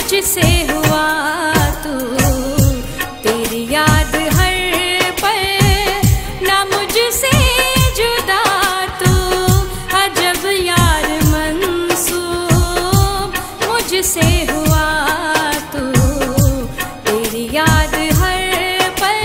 मुझसे हुआ तू, तेरी याद हर पल, ना मुझसे जुदा तू, अजब यार मंसूब मुझसे हुआ तू, तेरी याद हर पल।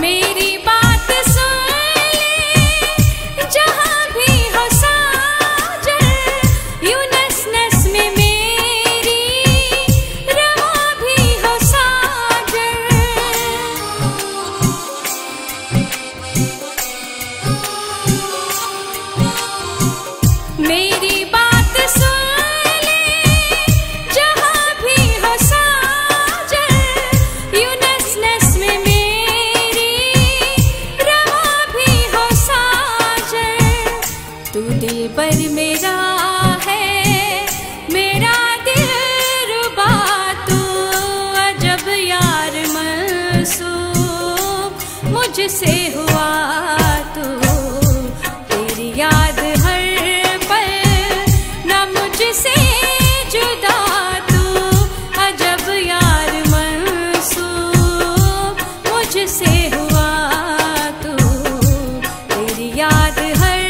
मेरी बात सुन ले, जहाँ भी हो साजन, यूं नस नस में मेरी रवा भी हो साजन। मेरी बात सुन ले, जहाँ भी हो साजन, यूं नस नस में तू दिल पर मेरा है, मेरा दिलरुबा तू, अजब यार मंसूब मुझसे हुआ तू, तेरी याद हर पल, ना मुझसे जुदा तू, अजब यार मंसूब मुझसे हुआ तू, तेरी याद हर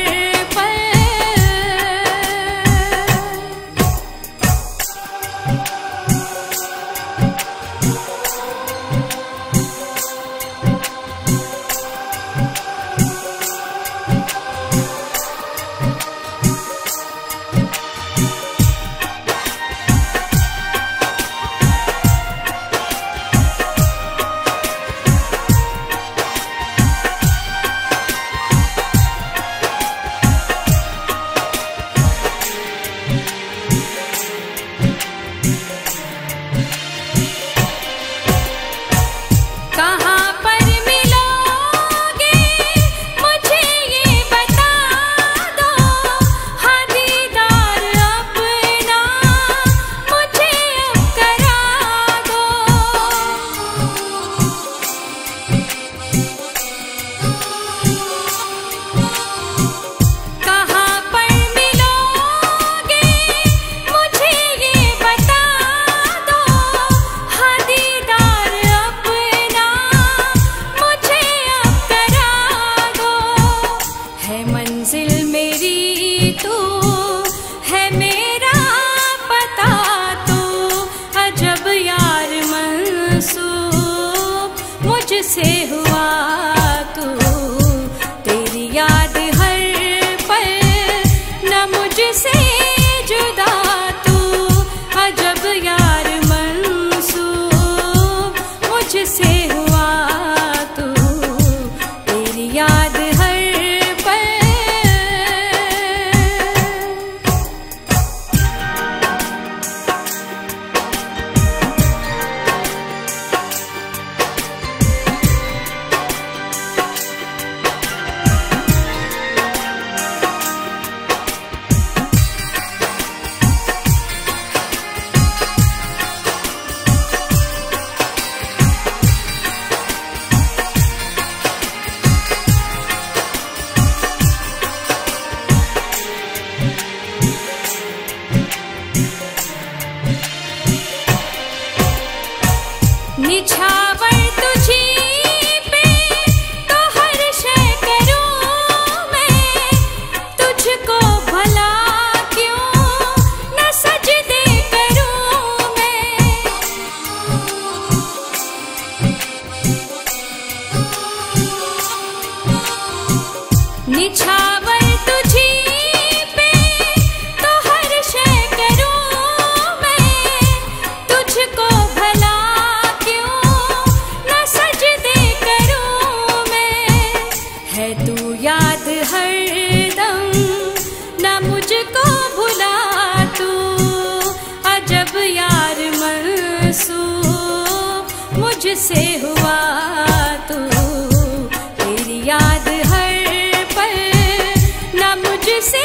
मुझसे हुआ तू, तेरी याद हर पल ना मुझसे